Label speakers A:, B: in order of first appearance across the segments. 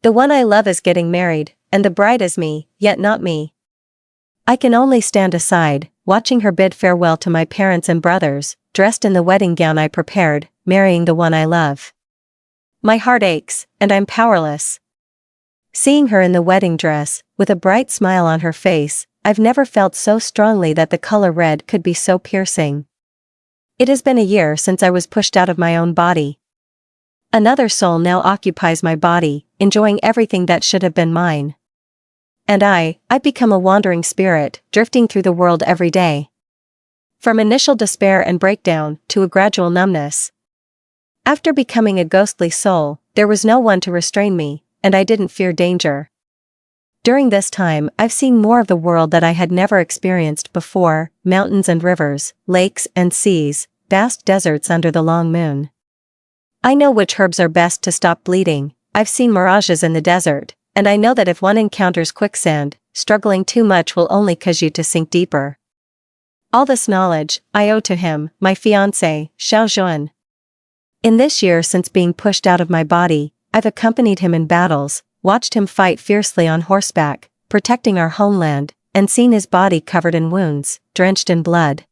A: The one I love is getting married, and the bride is me, yet not me. I can only stand aside, watching her bid farewell to my parents and brothers, dressed in the wedding gown I prepared, marrying the one I love. My heart aches, and I'm powerless. Seeing her in the wedding dress, with a bright smile on her face, I've never felt so strongly that the color red could be so piercing. It has been a year since I was pushed out of my own body. Another soul now occupies my body, enjoying everything that should have been mine. And I've become a wandering spirit, drifting through the world every day. From initial despair and breakdown, to a gradual numbness. After becoming a ghostly soul, there was no one to restrain me, and I didn't fear danger. During this time, I've seen more of the world that I had never experienced before: mountains and rivers, lakes and seas, vast deserts under the long moon. I know which herbs are best to stop bleeding. I've seen mirages in the desert, and I know that if one encounters quicksand, struggling too much will only cause you to sink deeper. All this knowledge I owe to him, my fiancé, Xiao Jun. In this year since being pushed out of my body, I've accompanied him in battles, watched him fight fiercely on horseback, protecting our homeland, and seen his body covered in wounds, drenched in blood.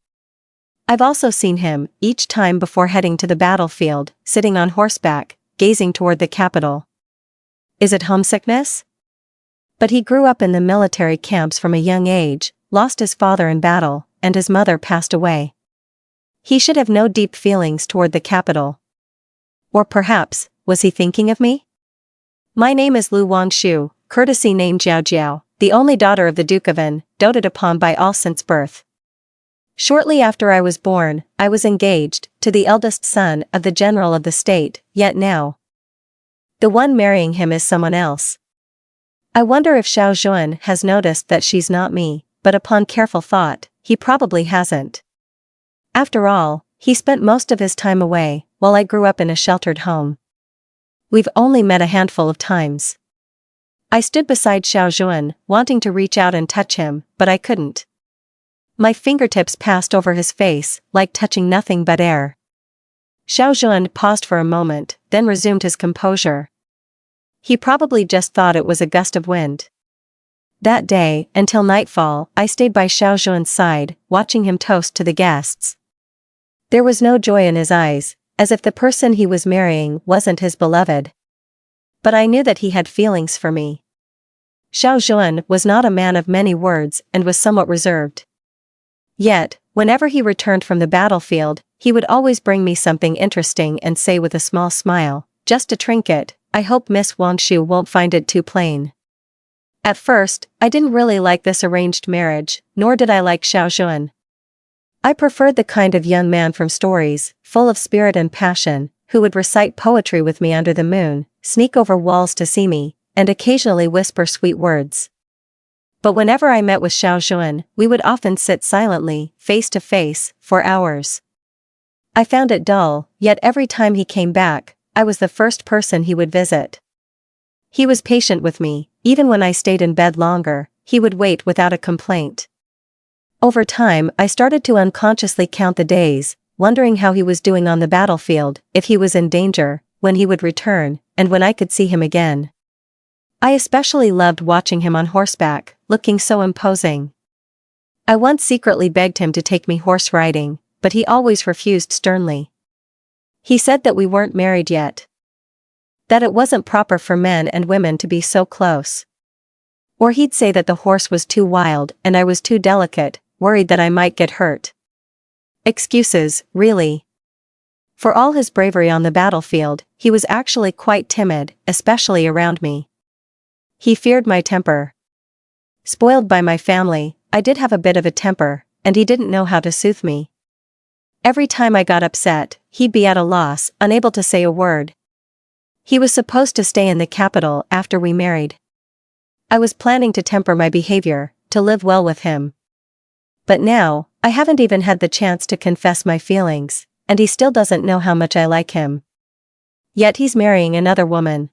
A: I've also seen him, each time before heading to the battlefield, sitting on horseback, gazing toward the capital. Is it homesickness? But he grew up in the military camps from a young age, lost his father in battle, and his mother passed away. He should have no deep feelings toward the capital. Or perhaps, was he thinking of me? My name is Lu Wangshu, courtesy name Jiao Jiao, the only daughter of the Duke of An, doted upon by all since birth. Shortly after I was born, I was engaged to the eldest son of the general of the state, yet now the one marrying him is someone else. I wonder if Xiao Jun has noticed that she's not me, but upon careful thought, he probably hasn't. After all, he spent most of his time away, while I grew up in a sheltered home. We've only met a handful of times. I stood beside Xiao Jun, wanting to reach out and touch him, but I couldn't. My fingertips passed over his face, like touching nothing but air. Xiao Jun paused for a moment, then resumed his composure. He probably just thought it was a gust of wind. That day, until nightfall, I stayed by Xiao Jun's side, watching him toast to the guests. There was no joy in his eyes, as if the person he was marrying wasn't his beloved. But I knew that he had feelings for me. Xiao Jun was not a man of many words and was somewhat reserved. Yet, whenever he returned from the battlefield, he would always bring me something interesting and say with a small smile, "Just a trinket, I hope Miss Wangshu won't find it too plain." At first, I didn't really like this arranged marriage, nor did I like Xiao Jun. I preferred the kind of young man from stories, full of spirit and passion, who would recite poetry with me under the moon, sneak over walls to see me, and occasionally whisper sweet words. But whenever I met with Xiao Jun, we would often sit silently, face to face, for hours. I found it dull, yet every time he came back, I was the first person he would visit. He was patient with me, even when I stayed in bed longer, he would wait without a complaint. Over time, I started to unconsciously count the days, wondering how he was doing on the battlefield, if he was in danger, when he would return, and when I could see him again. I especially loved watching him on horseback, looking so imposing. I once secretly begged him to take me horse riding, but he always refused sternly. He said that we weren't married yet. That it wasn't proper for men and women to be so close. Or he'd say that the horse was too wild and I was too delicate, worried that I might get hurt. Excuses, really. For all his bravery on the battlefield, he was actually quite timid, especially around me. He feared my temper. Spoiled by my family, I did have a bit of a temper, and he didn't know how to soothe me. Every time I got upset, he'd be at a loss, unable to say a word. He was supposed to stay in the capital after we married. I was planning to temper my behavior, to live well with him. But now, I haven't even had the chance to confess my feelings, and he still doesn't know how much I like him. Yet he's marrying another woman.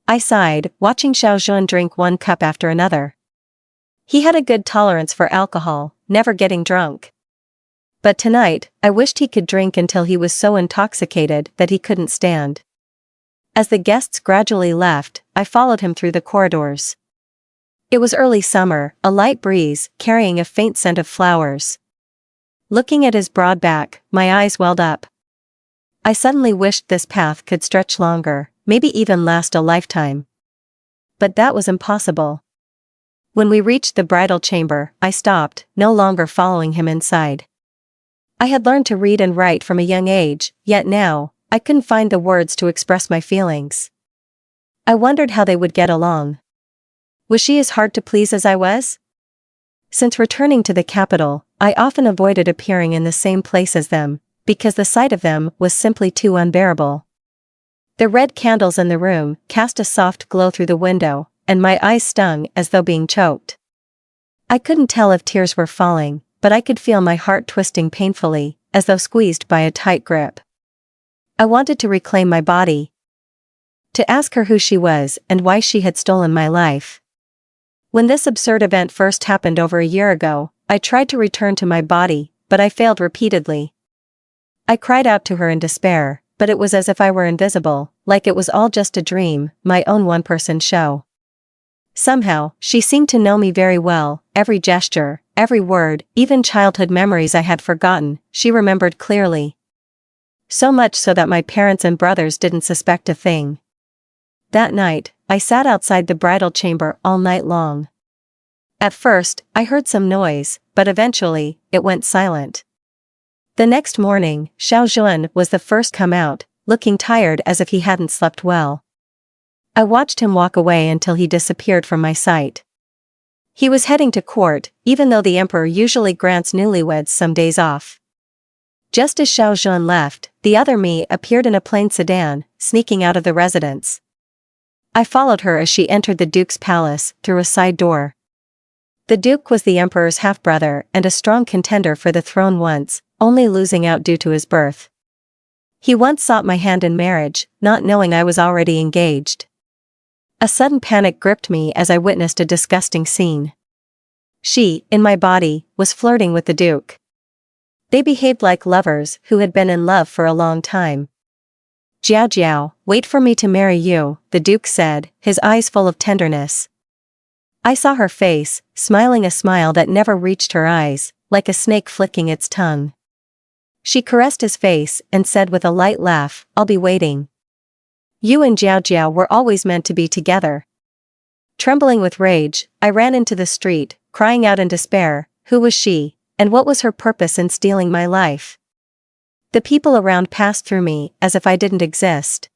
A: I sighed, watching Xiao Jun drink one cup after another. He had a good tolerance for alcohol, never getting drunk. But tonight, I wished he could drink until he was so intoxicated that he couldn't stand. As the guests gradually left, I followed him through the corridors. It was early summer, a light breeze, carrying a faint scent of flowers. Looking at his broad back, my eyes welled up. I suddenly wished this path could stretch longer, maybe even last a lifetime. But that was impossible. When we reached the bridal chamber, I stopped, no longer following him inside. I had learned to read and write from a young age, yet now, I couldn't find the words to express my feelings. I wondered how they would get along. Was she as hard to please as I was? Since returning to the capital, I often avoided appearing in the same place as them, because the sight of them was simply too unbearable. The red candles in the room cast a soft glow through the window, and my eyes stung as though being choked. I couldn't tell if tears were falling, but I could feel my heart twisting painfully, as though squeezed by a tight grip. I wanted to reclaim my body. To ask her who she was and why she had stolen my life. When this absurd event first happened over a year ago, I tried to return to my body, but I failed repeatedly. I cried out to her in despair, but it was as if I were invisible, like it was all just a dream, my own one-person show. Somehow, she seemed to know me very well, every gesture, every word, even childhood memories I had forgotten, she remembered clearly. So much so that my parents and brothers didn't suspect a thing. That night, I sat outside the bridal chamber all night long. At first, I heard some noise, but eventually, it went silent. The next morning, Xiao Zhuan was the first come out, looking tired as if he hadn't slept well. I watched him walk away until he disappeared from my sight. He was heading to court, even though the emperor usually grants newlyweds some days off. Just as Xiao Zhuan left, the other me appeared in a plain sedan, sneaking out of the residence. I followed her as she entered the duke's palace, through a side door. The duke was the emperor's half-brother and a strong contender for the throne once, only losing out due to his birth. He once sought my hand in marriage, not knowing I was already engaged. A sudden panic gripped me as I witnessed a disgusting scene. She, in my body, was flirting with the duke. They behaved like lovers who had been in love for a long time. "Jiao Jiao, wait for me to marry you," the duke said, his eyes full of tenderness. I saw her face, smiling a smile that never reached her eyes, like a snake flicking its tongue. She caressed his face and said with a light laugh, "I'll be waiting." You and Jiao Jiao were always meant to be together. Trembling with rage, I ran into the street, crying out in despair, who was she? And what was her purpose in stealing my life? The people around passed through me as if I didn't exist.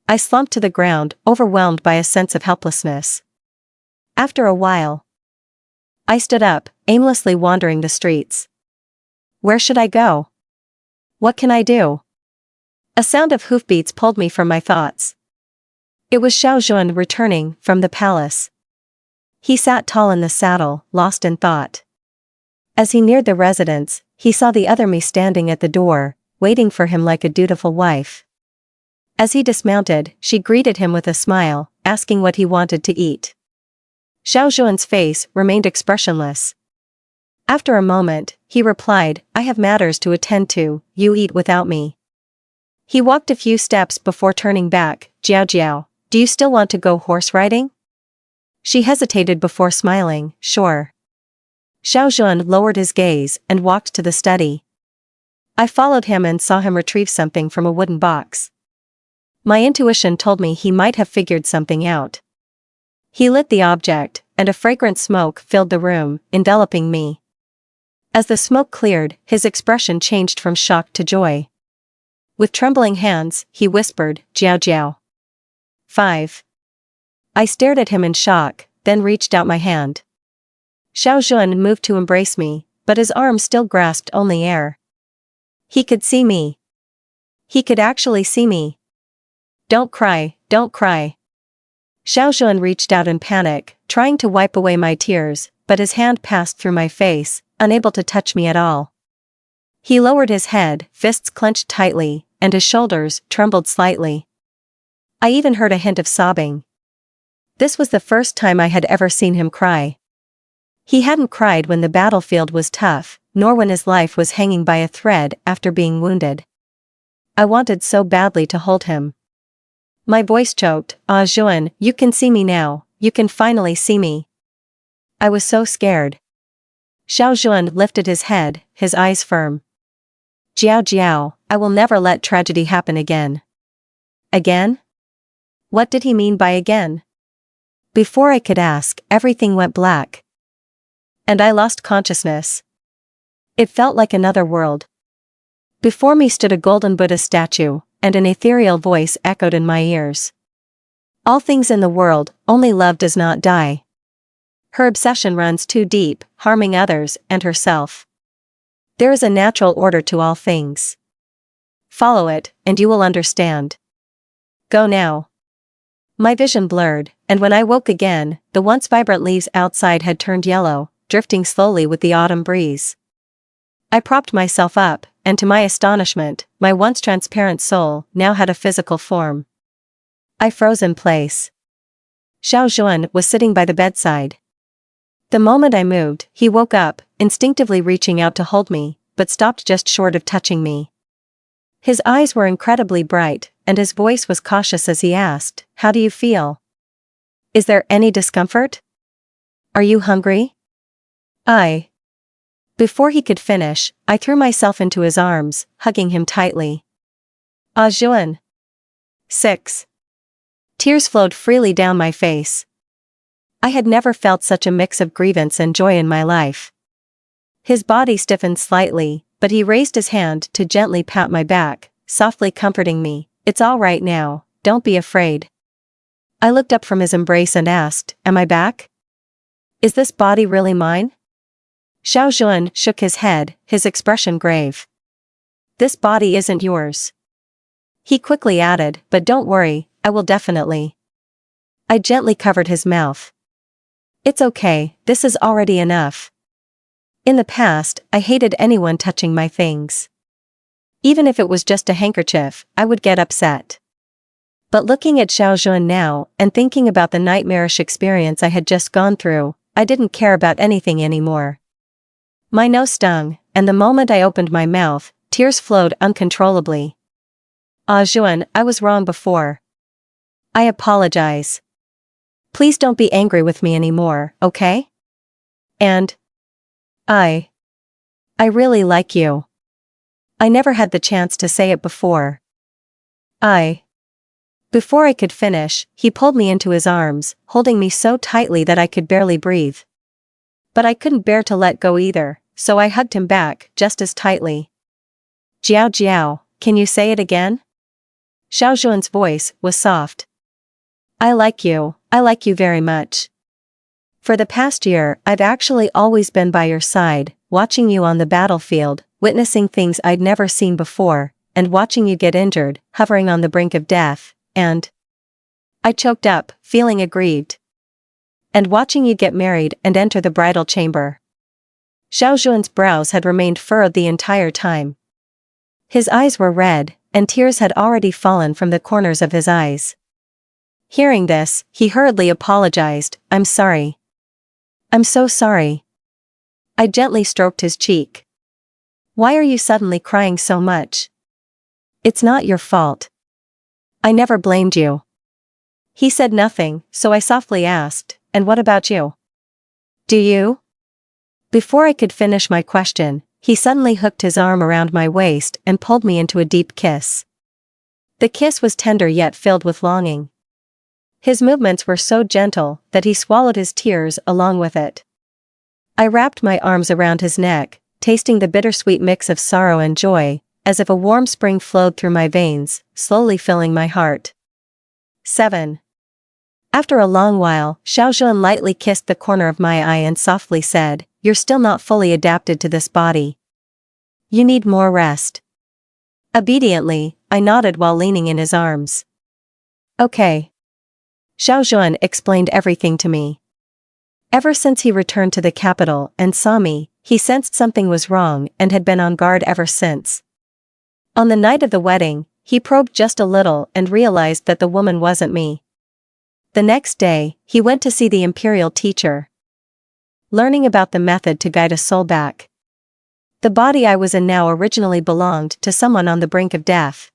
A: I slumped to the ground, overwhelmed by a sense of helplessness. After a while, I stood up, aimlessly wandering the streets. Where should I go? What can I do? A sound of hoofbeats pulled me from my thoughts. It was Xiao Zhuan returning from the palace. He sat tall in the saddle, lost in thought. As he neared the residence, he saw the other me standing at the door, waiting for him like a dutiful wife. As he dismounted, she greeted him with a smile, asking what he wanted to eat. Xiao Zhuan's face remained expressionless. After a moment, he replied, "I have matters to attend to, you eat without me." He walked a few steps before turning back. "Jiao Jiao, do you still want to go horse riding?" She hesitated before smiling, "Sure." Xiao Zhuan lowered his gaze and walked to the study. I followed him and saw him retrieve something from a wooden box. My intuition told me he might have figured something out. He lit the object, and a fragrant smoke filled the room, enveloping me. As the smoke cleared, his expression changed from shock to joy. With trembling hands, he whispered, "Jiao Jiao." 5. I stared at him in shock, then reached out my hand. Xiao Zhuan moved to embrace me, but his arm still grasped only air. He could see me. He could actually see me. "Don't cry, don't cry." Xiao Zhuan reached out in panic, trying to wipe away my tears, but his hand passed through my face, unable to touch me at all. He lowered his head, fists clenched tightly, and his shoulders trembled slightly. I even heard a hint of sobbing. This was the first time I had ever seen him cry. He hadn't cried when the battlefield was tough, nor when his life was hanging by a thread after being wounded. I wanted so badly to hold him. My voice choked. Ah Juan, you can see me now, you can finally see me. I was so scared. Xiao Juan lifted his head, his eyes firm. Jiao Jiao, I will never let tragedy happen again. Again? What did he mean by again? Before I could ask, everything went black. And I lost consciousness. It felt like another world. Before me stood a golden Buddha statue, and an ethereal voice echoed in my ears. All things in the world, only love does not die. Her obsession runs too deep, harming others and herself. There is a natural order to all things. Follow it, and you will understand. Go now. My vision blurred, and when I woke again, the once vibrant leaves outside had turned yellow, drifting slowly with the autumn breeze. I propped myself up, and to my astonishment, my once transparent soul now had a physical form. I froze in place. Xiao Juan was sitting by the bedside. The moment I moved, he woke up, instinctively reaching out to hold me, but stopped just short of touching me. His eyes were incredibly bright, and his voice was cautious as he asked, "How do you feel? Is there any discomfort? Are you hungry?" Before he could finish, I threw myself into his arms, hugging him tightly. Ah Juan. 6. Tears flowed freely down my face. I had never felt such a mix of grievance and joy in my life. His body stiffened slightly, but he raised his hand to gently pat my back, softly comforting me. "It's all right now, don't be afraid." I looked up from his embrace and asked, "Am I back? Is this body really mine?" Xiao Juan shook his head, his expression grave. "This body isn't yours." He quickly added, "But don't worry, I will definitely." I gently covered his mouth. "It's okay, this is already enough." In the past, I hated anyone touching my things. Even if it was just a handkerchief, I would get upset. But looking at Xiao Juan now, and thinking about the nightmarish experience I had just gone through, I didn't care about anything anymore. My nose stung, and the moment I opened my mouth, tears flowed uncontrollably. "Ah Juan, I was wrong before. I apologize. Please don't be angry with me anymore, okay? And I really like you." I never had the chance to say it before. Before I could finish, he pulled me into his arms, holding me so tightly that I could barely breathe. But I couldn't bear to let go either, so I hugged him back just as tightly. "Jiao Jiao, can you say it again?" Xiao Juan's voice was soft. I like you very much. For the past year, I've actually always been by your side, watching you on the battlefield, witnessing things I'd never seen before, and watching you get injured, hovering on the brink of death, and..." I choked up, feeling aggrieved. "And watching you get married and enter the bridal chamber." Xiao Juan's brows had remained furrowed the entire time. His eyes were red, and tears had already fallen from the corners of his eyes. Hearing this, he hurriedly apologized. "I'm sorry. I'm so sorry." I gently stroked his cheek. "Why are you suddenly crying so much? It's not your fault. I never blamed you." He said nothing, so I softly asked, "And what about you? Do you?" Before I could finish my question, he suddenly hooked his arm around my waist and pulled me into a deep kiss. The kiss was tender yet filled with longing. His movements were so gentle that he swallowed his tears along with it. I wrapped my arms around his neck, tasting the bittersweet mix of sorrow and joy, as if a warm spring flowed through my veins, slowly filling my heart. 7. After a long while, Xiao Juan lightly kissed the corner of my eye and softly said, "You're still not fully adapted to this body. You need more rest." Obediently, I nodded while leaning in his arms. "Okay." Xiao Juan explained everything to me. Ever since he returned to the capital and saw me, he sensed something was wrong and had been on guard ever since. On the night of the wedding, he probed just a little and realized that the woman wasn't me. The next day, he went to see the imperial teacher, learning about the method to guide a soul back. The body I was in now originally belonged to someone on the brink of death.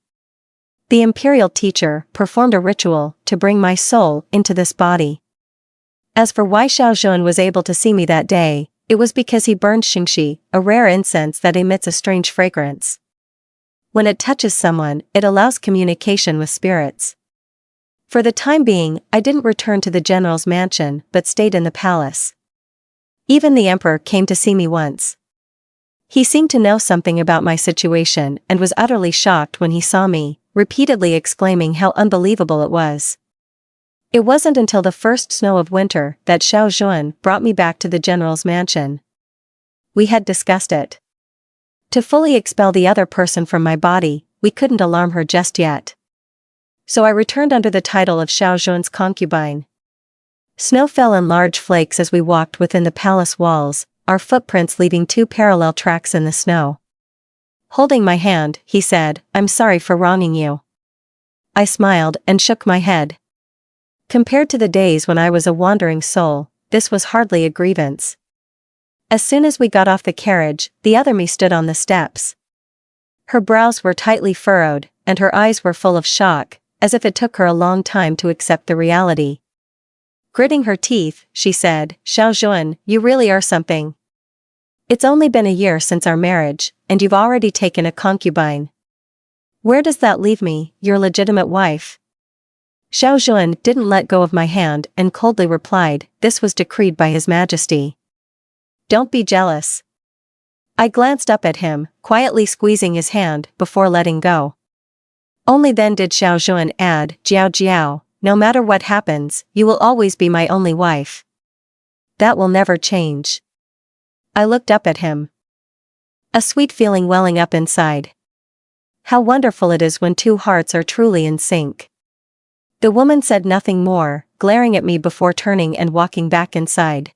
A: The imperial teacher performed a ritual to bring my soul into this body. As for why Xiao Zhun was able to see me that day, it was because he burned xingxi, a rare incense that emits a strange fragrance. When it touches someone, it allows communication with spirits. For the time being, I didn't return to the general's mansion but stayed in the palace. Even the emperor came to see me once. He seemed to know something about my situation and was utterly shocked when he saw me, repeatedly exclaiming how unbelievable it was. It wasn't until the first snow of winter that Xiao Zhun brought me back to the general's mansion. We had discussed it. To fully expel the other person from my body, we couldn't alarm her just yet. So I returned under the title of Xiao Zhun's concubine. Snow fell in large flakes as we walked within the palace walls, our footprints leaving 2 parallel tracks in the snow. Holding my hand, he said, "I'm sorry for wronging you." I smiled and shook my head. Compared to the days when I was a wandering soul, this was hardly a grievance. As soon as we got off the carriage, the other me stood on the steps. Her brows were tightly furrowed, and her eyes were full of shock, as if it took her a long time to accept the reality. Gritting her teeth, she said, "Xiao Zhun, you really are something. It's only been a year since our marriage, and you've already taken a concubine. Where does that leave me, your legitimate wife?" Xiao Zhun didn't let go of my hand and coldly replied, "This was decreed by His Majesty. Don't be jealous." I glanced up at him, quietly squeezing his hand before letting go. Only then did Xiao Zhun add, "Jiao Jiao, no matter what happens, you will always be my only wife. That will never change." I looked up at him. A sweet feeling welling up inside. How wonderful it is when 2 hearts are truly in sync. The woman said nothing more, glaring at me before turning and walking back inside.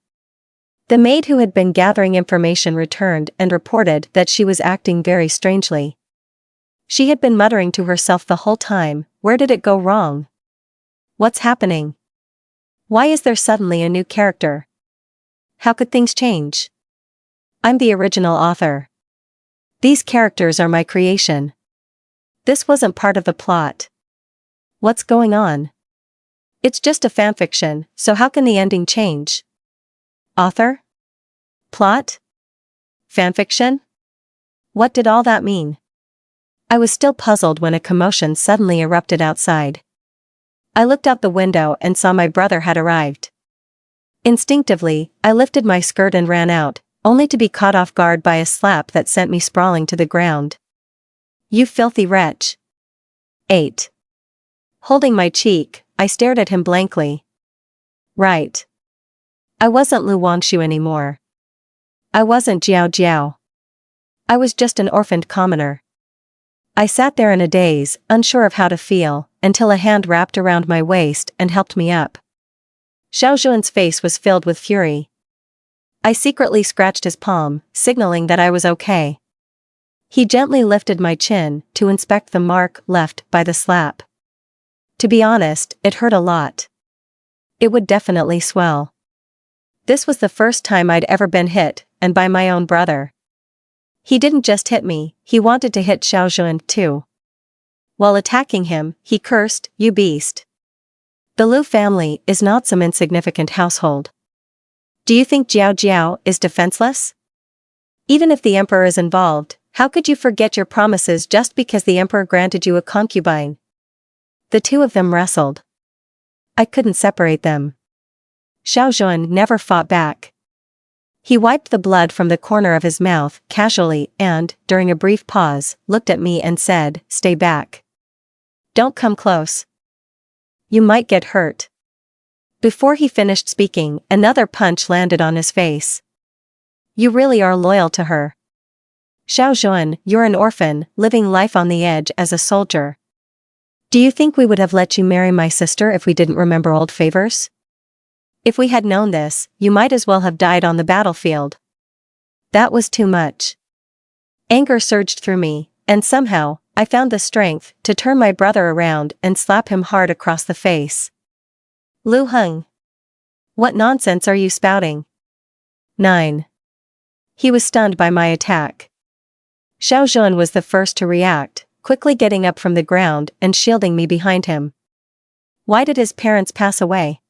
A: The maid who had been gathering information returned and reported that she was acting very strangely. She had been muttering to herself the whole time, "Where did it go wrong? What's happening? Why is there suddenly a new character? How could things change? I'm the original author. These characters are my creation. This wasn't part of the plot. What's going on? It's just a fanfiction, so how can the ending change? Author? Plot? Fanfiction? What did all that mean?" I was still puzzled when a commotion suddenly erupted outside. I looked out the window and saw my brother had arrived. Instinctively, I lifted my skirt and ran out, only to be caught off guard by a slap that sent me sprawling to the ground. "You filthy wretch." 8. Holding my cheek, I stared at him blankly. Right. I wasn't Lu Wangshu anymore. I wasn't Jiao Jiao. I was just an orphaned commoner. I sat there in a daze, unsure of how to feel, until a hand wrapped around my waist and helped me up. Xiao Zhun's face was filled with fury. I secretly scratched his palm, signaling that I was okay. He gently lifted my chin to inspect the mark left by the slap. To be honest, it hurt a lot. It would definitely swell. This was the first time I'd ever been hit, and by my own brother. He didn't just hit me, he wanted to hit Xiao Zhun too. While attacking him, he cursed, "You beast. The Lu family is not some insignificant household. Do you think Jiao Jiao is defenseless? Even if the emperor is involved, how could you forget your promises just because the emperor granted you a concubine?" The 2 of them wrestled. I couldn't separate them. Xiao Zhun never fought back. He wiped the blood from the corner of his mouth casually and, during a brief pause, looked at me and said, "Stay back. Don't come close. You might get hurt." Before he finished speaking, another punch landed on his face. "You really are loyal to her. Xiao Zhun, you're an orphan, living life on the edge as a soldier. Do you think we would have let you marry my sister if we didn't remember old favors? If we had known this, you might as well have died on the battlefield." That was too much. Anger surged through me, and somehow, I found the strength to turn my brother around and slap him hard across the face. "Lu Heng. What nonsense are you spouting?" 9. He was stunned by my attack. Xiao Zhun was the first to react, quickly getting up from the ground and shielding me behind him. Why did his parents pass away?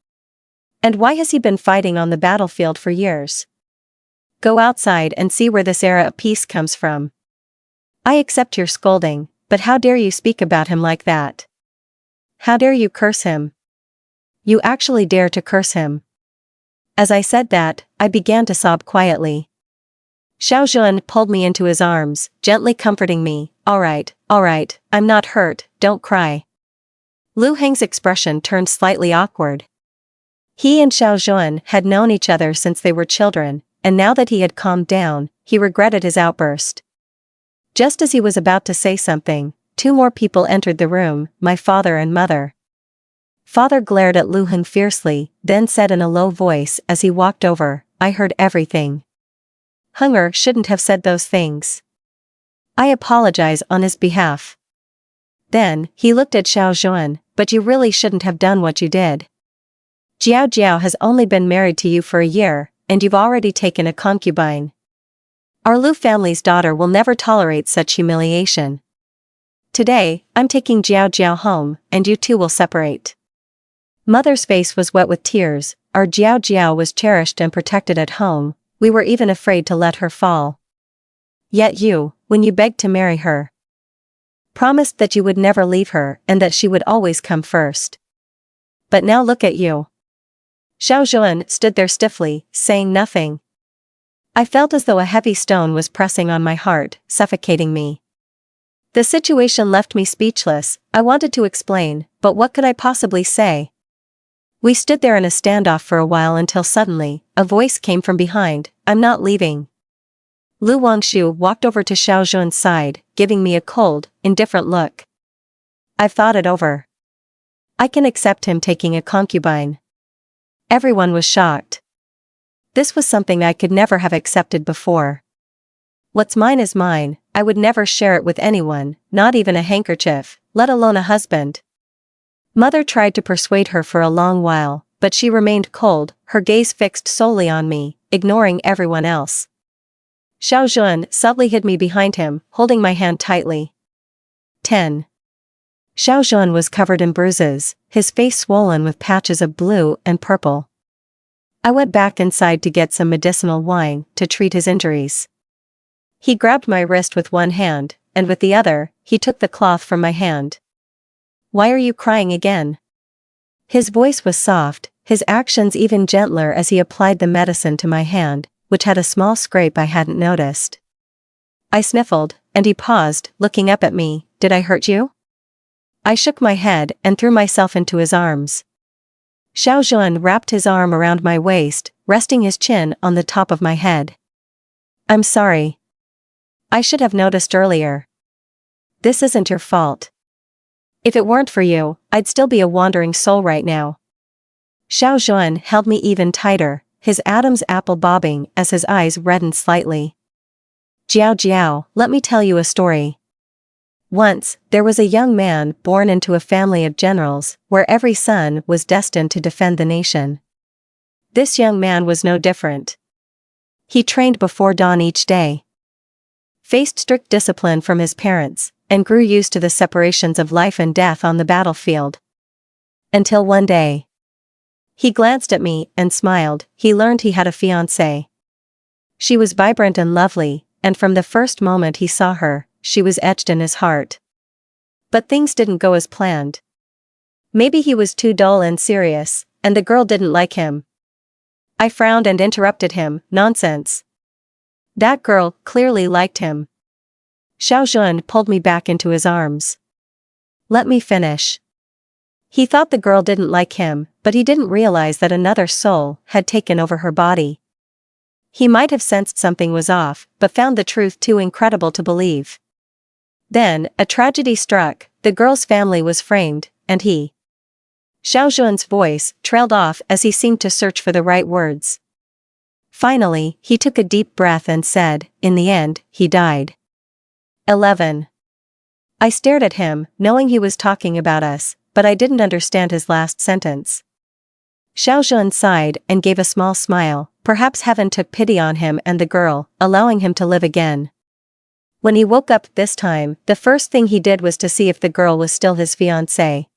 A: And why has he been fighting on the battlefield for years? Go outside and see where this era of peace comes from. I accept your scolding, but how dare you speak about him like that? How dare you curse him? You actually dare to curse him. As I said that, I began to sob quietly. Xiao Zhan pulled me into his arms, gently comforting me. All right, I'm not hurt, don't cry. Lu Heng's expression turned slightly awkward. He and Xiao Zhan had known each other since they were children, and now that he had calmed down, he regretted his outburst. Just as he was about to say something, two more people entered the room, my father and mother. Father glared at Lu Heng fiercely, then said in a low voice as he walked over, I heard everything. Hunger shouldn't have said those things. I apologize on his behalf. Then, he looked at Xiao Zhan, but you really shouldn't have done what you did. Jiao Jiao has only been married to you for a year, and you've already taken a concubine. Our Lu family's daughter will never tolerate such humiliation. Today, I'm taking Jiao Jiao home, and you two will separate. Mother's face was wet with tears. Our Jiao Jiao was cherished and protected at home. We were even afraid to let her fall. Yet you, when you begged to marry her, promised that you would never leave her and that she would always come first. But now look at you. Xiao Zhan stood there stiffly, saying nothing. I felt as though a heavy stone was pressing on my heart, suffocating me. The situation left me speechless. I wanted to explain, but what could I possibly say? We stood there in a standoff for a while until suddenly, a voice came from behind, I'm not leaving. Lu Wangshu walked over to Xiao Zhan's side, giving me a cold, indifferent look. I've thought it over. I can accept him taking a concubine. Everyone was shocked. This was something I could never have accepted before. What's mine is mine, I would never share it with anyone, not even a handkerchief, let alone a husband. Mother tried to persuade her for a long while, but she remained cold, her gaze fixed solely on me, ignoring everyone else. Xiao Zhan subtly hid me behind him, holding my hand tightly. 10. Xiao Zhan was covered in bruises, his face swollen with patches of blue and purple. I went back inside to get some medicinal wine to treat his injuries. He grabbed my wrist with one hand, and with the other, he took the cloth from my hand. Why are you crying again? His voice was soft, his actions even gentler as he applied the medicine to my hand, which had a small scrape I hadn't noticed. I sniffled, and he paused, looking up at me. Did I hurt you? I shook my head and threw myself into his arms. Xiao Zhan wrapped his arm around my waist, resting his chin on the top of my head. I'm sorry. I should have noticed earlier. This isn't your fault. If it weren't for you, I'd still be a wandering soul right now. Xiao Zhan held me even tighter, his Adam's apple bobbing as his eyes reddened slightly. Jiao Jiao, let me tell you a story. Once, there was a young man born into a family of generals, where every son was destined to defend the nation. This young man was no different. He trained before dawn each day, faced strict discipline from his parents, and grew used to the separations of life and death on the battlefield. Until one day, he glanced at me and smiled. He learned he had a fiancée. She was vibrant and lovely, and from the first moment he saw her, she was etched in his heart. But things didn't go as planned. Maybe he was too dull and serious, and the girl didn't like him. I frowned and interrupted him. Nonsense. That girl clearly liked him. Xiao Zhan pulled me back into his arms. Let me finish. He thought the girl didn't like him, but he didn't realize that another soul had taken over her body. He might have sensed something was off, but found the truth too incredible to believe. Then, a tragedy struck. The girl's family was framed, and he. Xiao Zhan's voice trailed off as he seemed to search for the right words. Finally, he took a deep breath and said, in the end, he died. 11. I stared at him, knowing he was talking about us, but I didn't understand his last sentence. Xiao Zhan sighed and gave a small smile. Perhaps heaven took pity on him and the girl, allowing him to live again. When he woke up this time, the first thing he did was to see if the girl was still his fiancée.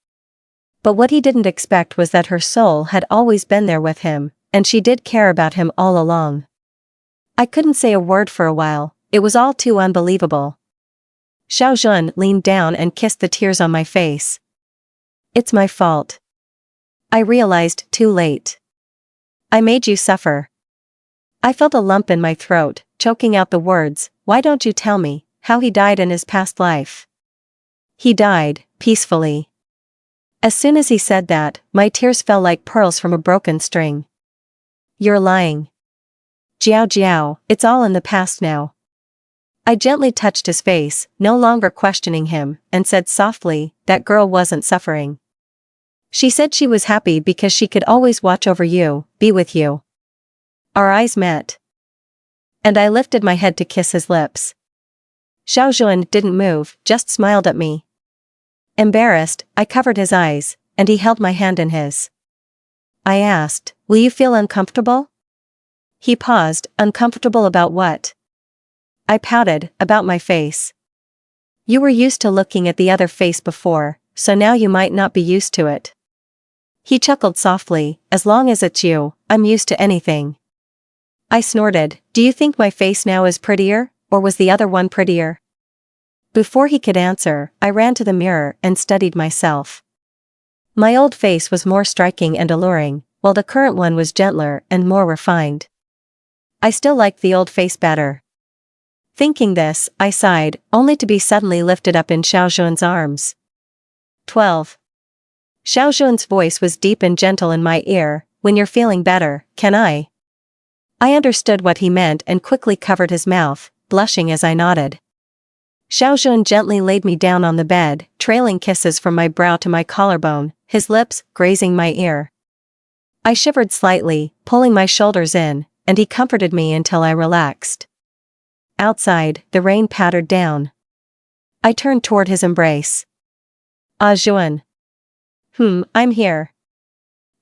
A: But what he didn't expect was that her soul had always been there with him, and she did care about him all along. I couldn't say a word for a while, it was all too unbelievable. Xiaojun leaned down and kissed the tears on my face. It's my fault. I realized too late. I made you suffer. I felt a lump in my throat, choking out the words, why don't you tell me how he died in his past life? He died, peacefully. As soon as he said that, my tears fell like pearls from a broken string. You're lying. Jiao Jiao, it's all in the past now. I gently touched his face, no longer questioning him, and said softly, that girl wasn't suffering. She said she was happy because she could always watch over you, be with you. Our eyes met. And I lifted my head to kiss his lips. Xiaojun didn't move, just smiled at me. Embarrassed, I covered his eyes, and he held my hand in his. I asked, will you feel uncomfortable? He paused, uncomfortable about what? I pouted, about my face. You were used to looking at the other face before, so now you might not be used to it. He chuckled softly, as long as it's you, I'm used to anything. I snorted, do you think my face now is prettier, or was the other one prettier? Before he could answer, I ran to the mirror and studied myself. My old face was more striking and alluring, while the current one was gentler and more refined. I still liked the old face better. Thinking this, I sighed, only to be suddenly lifted up in Xiaojun's arms. 12. Xiaojun's voice was deep and gentle in my ear, when you're feeling better, can I? I understood what he meant and quickly covered his mouth, blushing as I nodded. Xiaojun gently laid me down on the bed, trailing kisses from my brow to my collarbone, his lips grazing my ear. I shivered slightly, pulling my shoulders in, and he comforted me until I relaxed. Outside, the rain pattered down. I turned toward his embrace. Ah Juan. I'm here.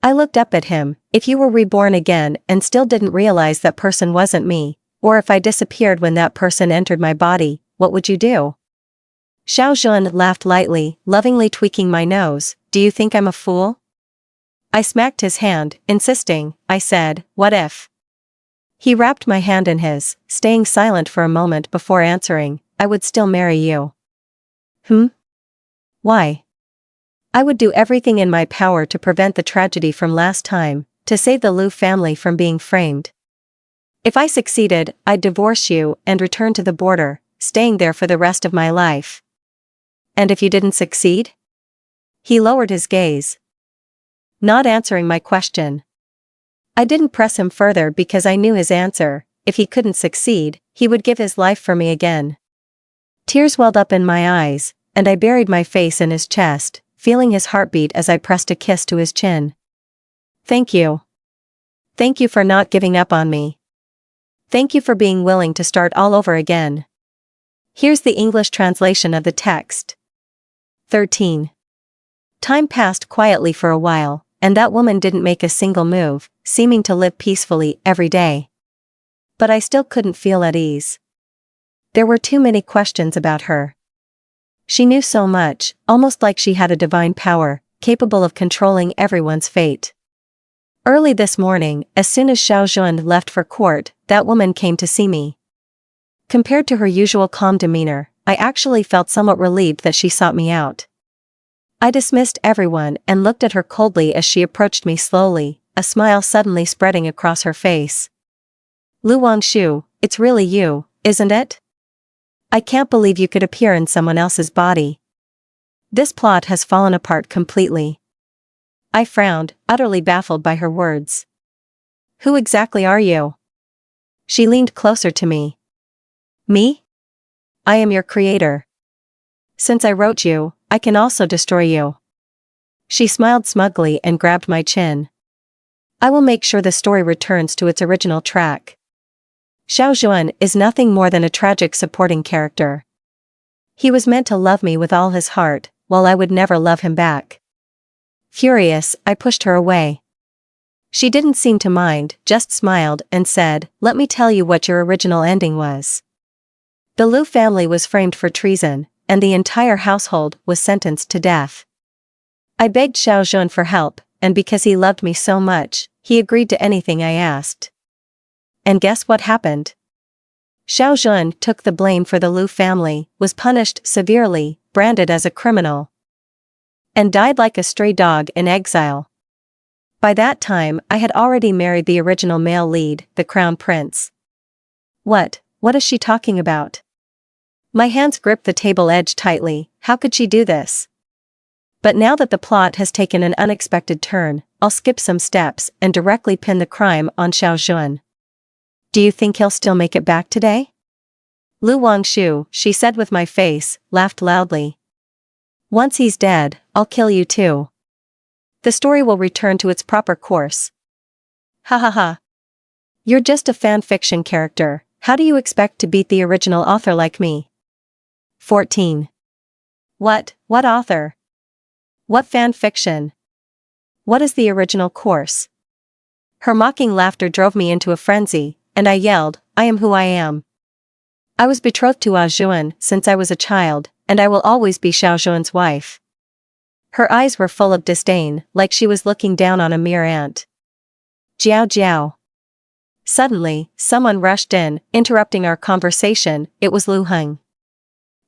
A: I looked up at him, if you were reborn again and still didn't realize that person wasn't me, or if I disappeared when that person entered my body, what would you do? Xiaojun laughed lightly, lovingly tweaking my nose, do you think I'm a fool? I smacked his hand, insisting, I said, what if? He wrapped my hand in his, staying silent for a moment before answering, I would still marry you. Why? I would do everything in my power to prevent the tragedy from last time, to save the Liu family from being framed. If I succeeded, I'd divorce you and return to the border, staying there for the rest of my life. And if you didn't succeed? He lowered his gaze, not answering my question. I didn't press him further because I knew his answer, if he couldn't succeed, he would give his life for me again. Tears welled up in my eyes, and I buried my face in his chest, feeling his heartbeat as I pressed a kiss to his chin. Thank you. Thank you for not giving up on me. Thank you for being willing to start all over again. Here's the English translation of the text. 13. Time passed quietly for a while, and that woman didn't make a single move, seeming to live peacefully every day. But I still couldn't feel at ease. There were too many questions about her. She knew so much, almost like she had a divine power, capable of controlling everyone's fate. Early this morning, as soon as Xiaojun left for court, that woman came to see me. Compared to her usual calm demeanor, I actually felt somewhat relieved that she sought me out. I dismissed everyone and looked at her coldly as she approached me slowly, a smile suddenly spreading across her face. Lu Wangshu, it's really you, isn't it? I can't believe you could appear in someone else's body. This plot has fallen apart completely. I frowned, utterly baffled by her words. Who exactly are you? She leaned closer to me. Me? I am your creator. Since I wrote you, I can also destroy you. She smiled smugly and grabbed my chin. I will make sure the story returns to its original track. Xiaojun is nothing more than a tragic supporting character. He was meant to love me with all his heart, while I would never love him back. Furious, I pushed her away. She didn't seem to mind, just smiled and said, let me tell you what your original ending was. The Liu family was framed for treason, and the entire household was sentenced to death. I begged Xiao Jun for help, and because he loved me so much, he agreed to anything I asked. And guess what happened? Xiao Jun took the blame for the Liu family, was punished severely, branded as a criminal, and died like a stray dog in exile. By that time, I had already married the original male lead, the crown prince. What is she talking about? My hands gripped the table edge tightly. How could she do this? But now that the plot has taken an unexpected turn, I'll skip some steps and directly pin the crime on Xiao Jun. Do you think he'll still make it back today? Lu Wangshu, she said with my face, laughed loudly. Once he's dead, I'll kill you too. The story will return to its proper course. Ha ha ha. You're just a fan fiction character, how do you expect to beat the original author like me? 14. What author? What fan fiction? What is the original course? Her mocking laughter drove me into a frenzy, and I yelled, I am who I am. I was betrothed to Ah Juan since I was a child, and I will always be Xiao Zhuan's wife. Her eyes were full of disdain, like she was looking down on a mere ant. Jiao Jiao. Suddenly, someone rushed in, interrupting our conversation. It was Lu Heng.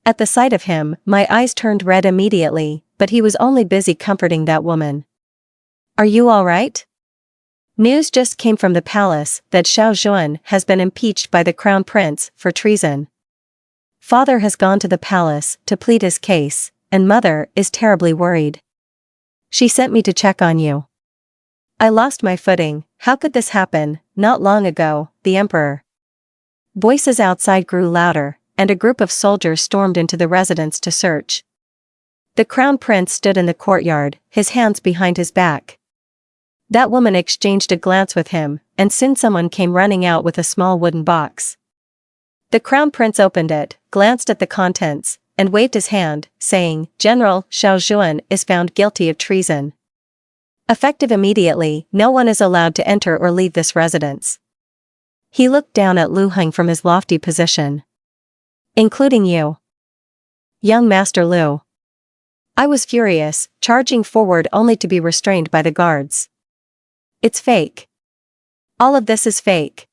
A: At the sight of him, my eyes turned red immediately, but he was only busy comforting that woman. Are you all right? News just came from the palace that Xiao Zhuan has been impeached by the crown prince for treason. Father has gone to the palace to plead his case, and mother is terribly worried. She sent me to check on you. I lost my footing. How could this happen? Not long ago, the emperor. Voices outside grew louder, and a group of soldiers stormed into the residence to search. The crown prince stood in the courtyard, his hands behind his back. That woman exchanged a glance with him, and soon someone came running out with a small wooden box. The crown prince opened it, glanced at the contents, and waved his hand, saying, General, Xiao Zhuan is found guilty of treason. Effective immediately, no one is allowed to enter or leave this residence. He looked down at Lu Heng from his lofty position. Including you. Young Master Lu. I was furious, charging forward only to be restrained by the guards. It's fake. All of this is fake.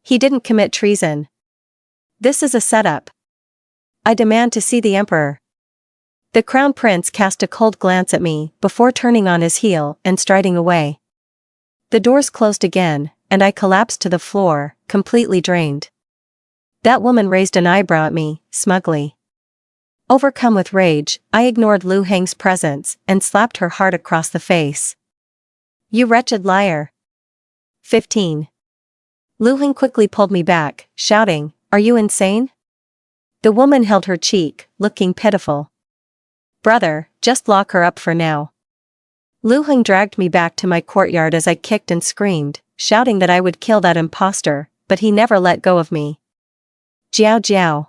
A: He didn't commit treason. This is a setup. I demand to see the emperor. The crown prince cast a cold glance at me before turning on his heel and striding away. The doors closed again, and I collapsed to the floor, completely drained. That woman raised an eyebrow at me, smugly. Overcome with rage, I ignored Lu Heng's presence and slapped her hard across the face. You wretched liar. 15. Lu Heng quickly pulled me back, shouting, Are you insane? The woman held her cheek, looking pitiful. Brother, just lock her up for now. Lu Heng dragged me back to my courtyard as I kicked and screamed, shouting that I would kill that imposter, but he never let go of me. Jiao Jiao.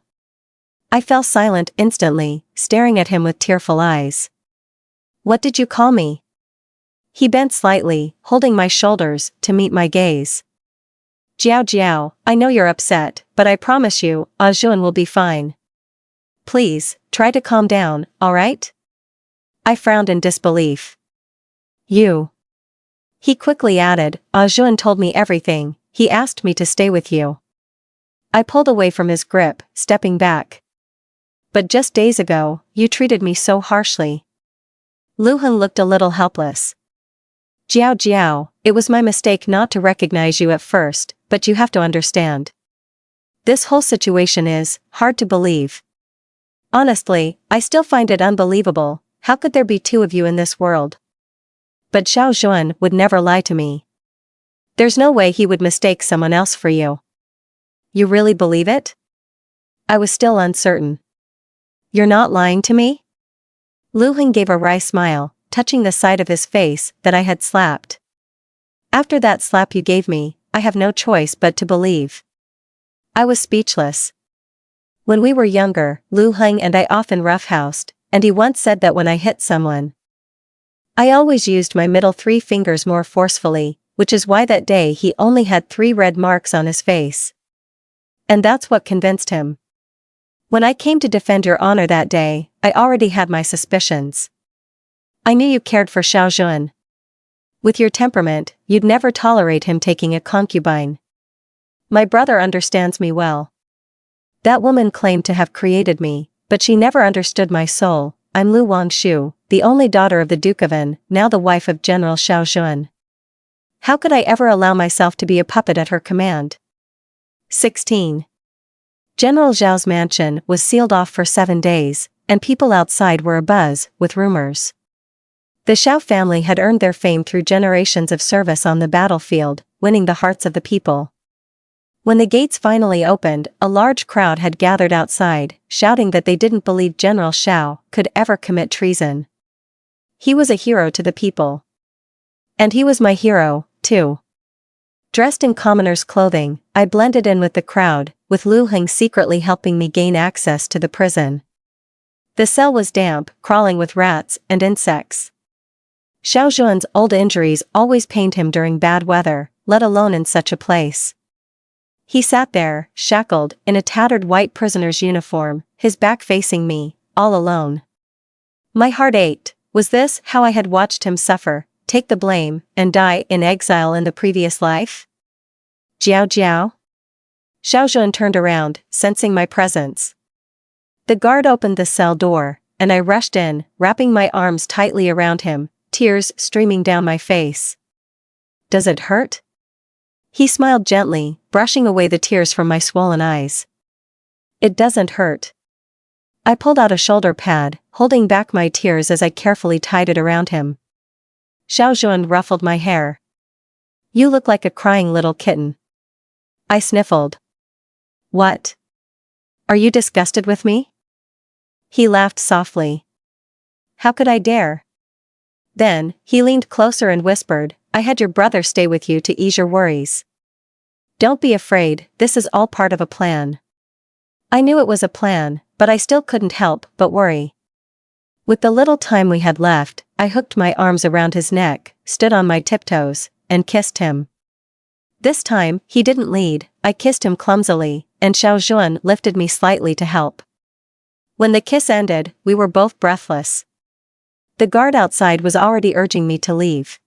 A: I fell silent instantly, staring at him with tearful eyes. What did you call me? He bent slightly, holding my shoulders to meet my gaze. Jiao Jiao, I know you're upset, but I promise you, Ah Juan will be fine. Please, try to calm down, alright? I frowned in disbelief. You. He quickly added, Ah Juan told me everything, he asked me to stay with you. I pulled away from his grip, stepping back. But just days ago, you treated me so harshly. Lu Heng looked a little helpless. Jiao Jiao, it was my mistake not to recognize you at first, but you have to understand. This whole situation is hard to believe. Honestly, I still find it unbelievable. How could there be two of you in this world? But Xiao Zhuan would never lie to me. There's no way he would mistake someone else for you. You really believe it? I was still uncertain. You're not lying to me? Lu Heng gave a wry smile, touching the side of his face that I had slapped. After that slap you gave me, I have no choice but to believe. I was speechless. When we were younger, Lu Heng and I often roughhoused, and he once said that when I hit someone, I always used my middle 3 fingers more forcefully, which is why that day he only had 3 red marks on his face. And that's what convinced him. When I came to defend your honor that day, I already had my suspicions. I knew you cared for Xiao Jun. With your temperament, you'd never tolerate him taking a concubine. My brother understands me well. That woman claimed to have created me, but she never understood my soul. I'm Lu Wangshu, the only daughter of the Duke of An, now the wife of General Xiao Jun. How could I ever allow myself to be a puppet at her command? 16. General Zhao's mansion was sealed off for 7 days, and people outside were abuzz with rumors. The Xiao family had earned their fame through generations of service on the battlefield, winning the hearts of the people. When the gates finally opened, a large crowd had gathered outside, shouting that they didn't believe General Xiao could ever commit treason. He was a hero to the people. And he was my hero, too. Dressed in commoner's clothing, I blended in with the crowd, with Lu Heng secretly helping me gain access to the prison. The cell was damp, crawling with rats and insects. Xiao Zhuan's old injuries always pained him during bad weather, let alone in such a place. He sat there, shackled, in a tattered white prisoner's uniform, his back facing me, all alone. My heart ached. Was this how I had watched him suffer, take the blame, and die in exile in the previous life? Jiao Jiao? Xiao Zhuan turned around, sensing my presence. The guard opened the cell door, and I rushed in, wrapping my arms tightly around him, tears streaming down my face. Does it hurt? He smiled gently, brushing away the tears from my swollen eyes. It doesn't hurt. I pulled out a shoulder pad, holding back my tears as I carefully tied it around him. Xiao Zhuan ruffled my hair. You look like a crying little kitten. I sniffled. What? Are you disgusted with me? He laughed softly. How could I dare? Then, he leaned closer and whispered, I had your brother stay with you to ease your worries. Don't be afraid, this is all part of a plan. I knew it was a plan, but I still couldn't help but worry. With the little time we had left, I hooked my arms around his neck, stood on my tiptoes, and kissed him. This time, he didn't lead, I kissed him clumsily, and Xiao Zhuan lifted me slightly to help. When the kiss ended, we were both breathless. The guard outside was already urging me to leave.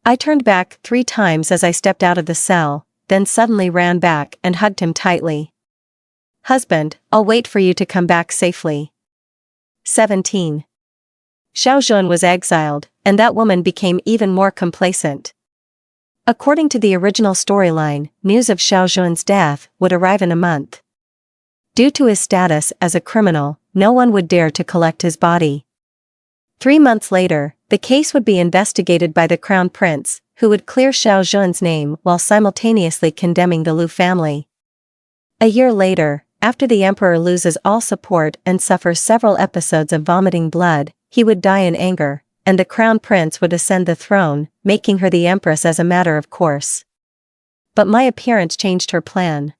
A: I turned back 3 times as I stepped out of the cell, then suddenly ran back and hugged him tightly. Husband, I'll wait for you to come back safely. 17. Xiao Zhuan was exiled, and that woman became even more complacent. According to the original storyline, news of Xiao Zhuan's death would arrive in a month. Due to his status as a criminal, no one would dare to collect his body. 3 months later, the case would be investigated by the Crown Prince, who would clear Xiao Zhuan's name while simultaneously condemning the Lu family. A year later, after the emperor loses all support and suffers several episodes of vomiting blood, he would die in anger, and the Crown Prince would ascend the throne, making her the empress as a matter of course. But my appearance changed her plan.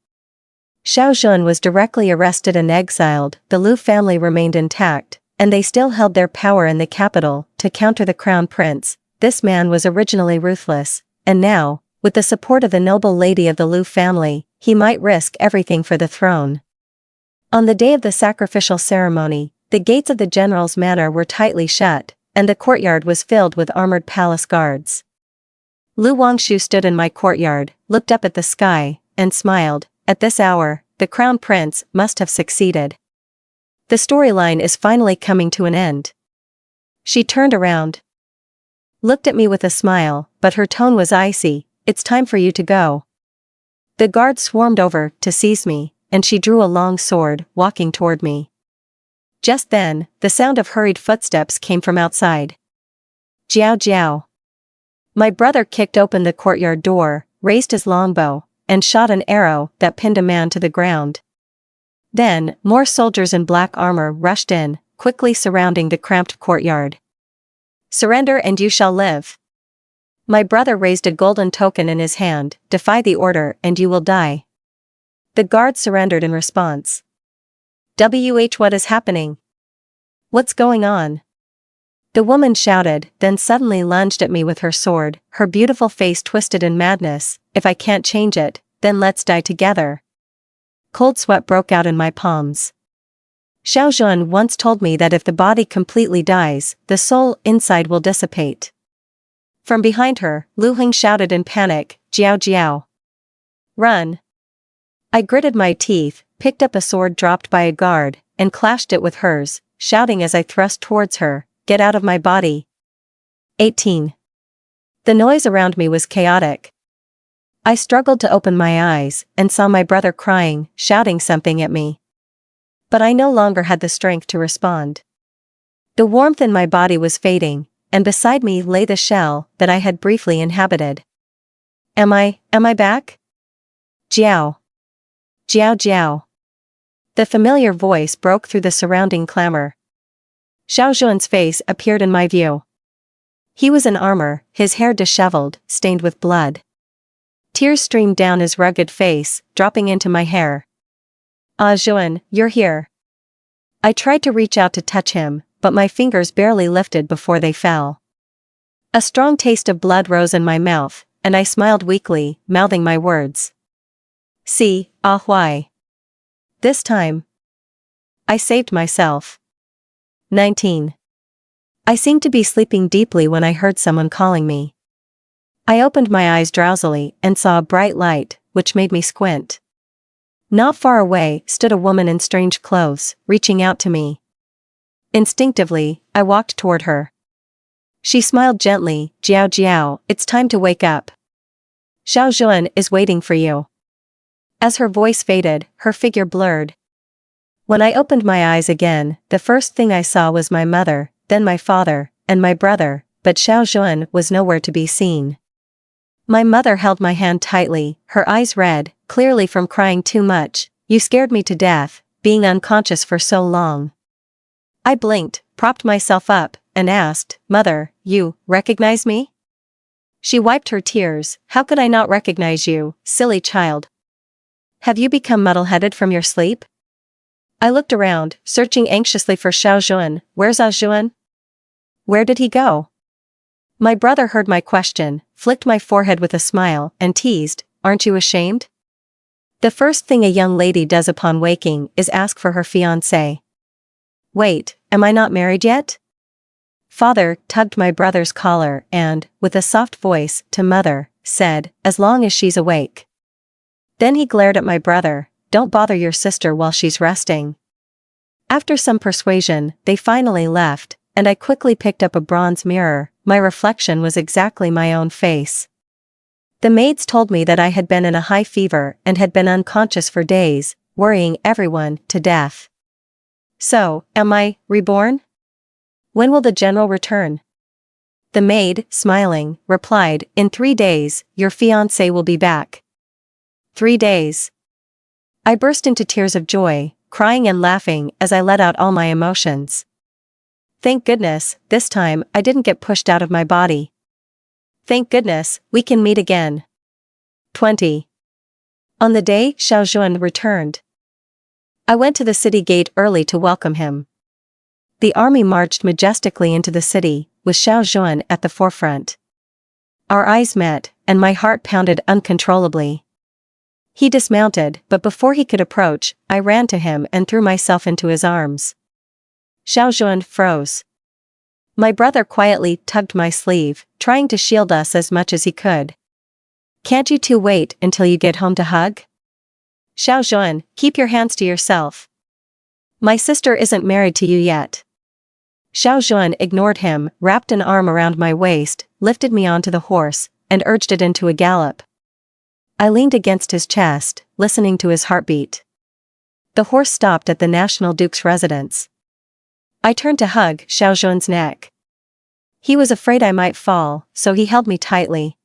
A: Xiao Zhuan was directly arrested and exiled, the Lu family remained intact, and they still held their power in the capital to counter the Crown Prince. This man was originally ruthless, and now, with the support of the noble lady of the Lu family, he might risk everything for the throne. On the day of the sacrificial ceremony, the gates of the general's manor were tightly shut, and the courtyard was filled with armored palace guards. Lu Wangshu stood in my courtyard, looked up at the sky, and smiled. At this hour, the Crown Prince must have succeeded. The storyline is finally coming to an end. She turned around, looked at me with a smile, but her tone was icy. It's time for you to go. The guards swarmed over to seize me, and she drew a long sword, walking toward me. Just then, the sound of hurried footsteps came from outside. Jiao Jiao. My brother kicked open the courtyard door, raised his longbow, and shot an arrow that pinned a man to the ground. Then, more soldiers in black armor rushed in, quickly surrounding the cramped courtyard. Surrender and you shall live. My brother raised a golden token in his hand, defy the order and you will die. The guard surrendered in response. What is happening? What's going on? The woman shouted, then suddenly lunged at me with her sword, her beautiful face twisted in madness. If I can't change it, then let's die together. Cold sweat broke out in my palms. Xiao Zhuan once told me that if the body completely dies, the soul inside will dissipate. From behind her, Lu Heng shouted in panic, "Jiao Jiao! Run!" I gritted my teeth, picked up a sword dropped by a guard, and clashed it with hers, shouting as I thrust towards her, "Get out of my body!" 18. The noise around me was chaotic. I struggled to open my eyes, and saw my brother crying, shouting something at me. But I no longer had the strength to respond. The warmth in my body was fading, and beside me lay the shell that I had briefly inhabited. Am I back? Jiao. Jiao Jiao. The familiar voice broke through the surrounding clamor. Xiao Zhuan's face appeared in my view. He was in armor, his hair disheveled, stained with blood. Tears streamed down his rugged face, dropping into my hair. "Ah Zhuan, you're here." I tried to reach out to touch him, but my fingers barely lifted before they fell. A strong taste of blood rose in my mouth, and I smiled weakly, mouthing my words. "See, ah why? This time I saved myself." 19. I seemed to be sleeping deeply when I heard someone calling me. I opened my eyes drowsily and saw a bright light, which made me squint. Not far away stood a woman in strange clothes, reaching out to me. Instinctively, I walked toward her. She smiled gently, "Jiao Jiao, it's time to wake up. Xiao Zhuan is waiting for you." As her voice faded, her figure blurred. When I opened my eyes again, the first thing I saw was my mother, then my father, and my brother, but Xiao Zhuan was nowhere to be seen. My mother held my hand tightly, her eyes red, clearly from crying too much. "You scared me to death, being unconscious for so long." I blinked, propped myself up, and asked, "Mother, you recognize me?" She wiped her tears. "How could I not recognize you, silly child? Have you become muddle-headed from your sleep?" I looked around, searching anxiously for Xiao Zhuan. "Where's Ah Zhuan? Where did he go?" My brother heard my question, flicked my forehead with a smile, and teased, "Aren't you ashamed? The first thing a young lady does upon waking is ask for her fiancé. Wait, am I not married yet?" Father tugged my brother's collar and, with a soft voice, to mother, said, "As long as she's awake." Then he glared at my brother, "Don't bother your sister while she's resting." After some persuasion, they finally left, and I quickly picked up a bronze mirror. My reflection was exactly my own face. The maids told me that I had been in a high fever and had been unconscious for days, worrying everyone to death. So, am I reborn? When will the general return? The maid, smiling, replied, "In 3 days, your fiancé will be back." 3 days. I burst into tears of joy, crying and laughing as I let out all my emotions. Thank goodness, this time I didn't get pushed out of my body. Thank goodness, we can meet again. 20. On the day Xiao Zhuan returned, I went to the city gate early to welcome him. The army marched majestically into the city, with Xiao Zhuan at the forefront. Our eyes met, and my heart pounded uncontrollably. He dismounted, but before he could approach, I ran to him and threw myself into his arms. Xiao Zhuan froze. My brother quietly tugged my sleeve, trying to shield us as much as he could. "Can't you two wait until you get home to hug?" "Xiao Zhuan, keep your hands to yourself. My sister isn't married to you yet." Xiao Zhuan ignored him, wrapped an arm around my waist, lifted me onto the horse, and urged it into a gallop. I leaned against his chest, listening to his heartbeat. The horse stopped at the National Duke's residence. I turned to hug Xiao Zhuan's neck. He was afraid I might fall, so he held me tightly.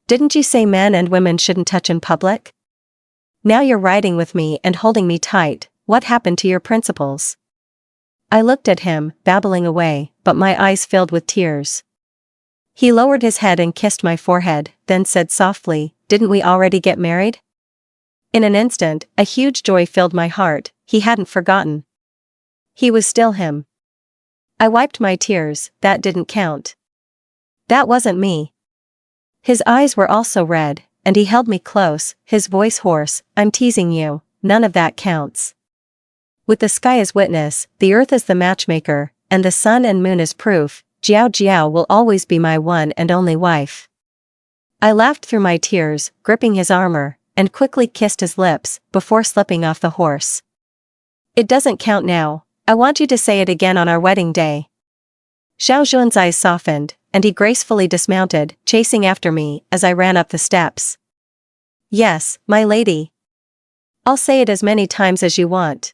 A: "Didn't you say men and women shouldn't touch in public? Now you're riding with me and holding me tight. What happened to your principles?" I looked at him, babbling away, but my eyes filled with tears. He lowered his head and kissed my forehead, then said softly, "Didn't we already get married?" In an instant, a huge joy filled my heart. He hadn't forgotten. He was still him. I wiped my tears. That didn't count. That wasn't me. His eyes were also red, and he held me close, his voice hoarse. "I'm teasing you, none of that counts. With the sky as witness, the earth as the matchmaker, and the sun and moon as proof, Jiao Jiao will always be my one and only wife. I laughed through my tears, gripping his armor, and quickly kissed his lips, before slipping off the horse. It doesn't count now. I want you to say it again on our wedding day. Xiao Zhuan's eyes softened, and he gracefully dismounted, chasing after me as I ran up the steps. Yes, my lady. I'll say it as many times as you want.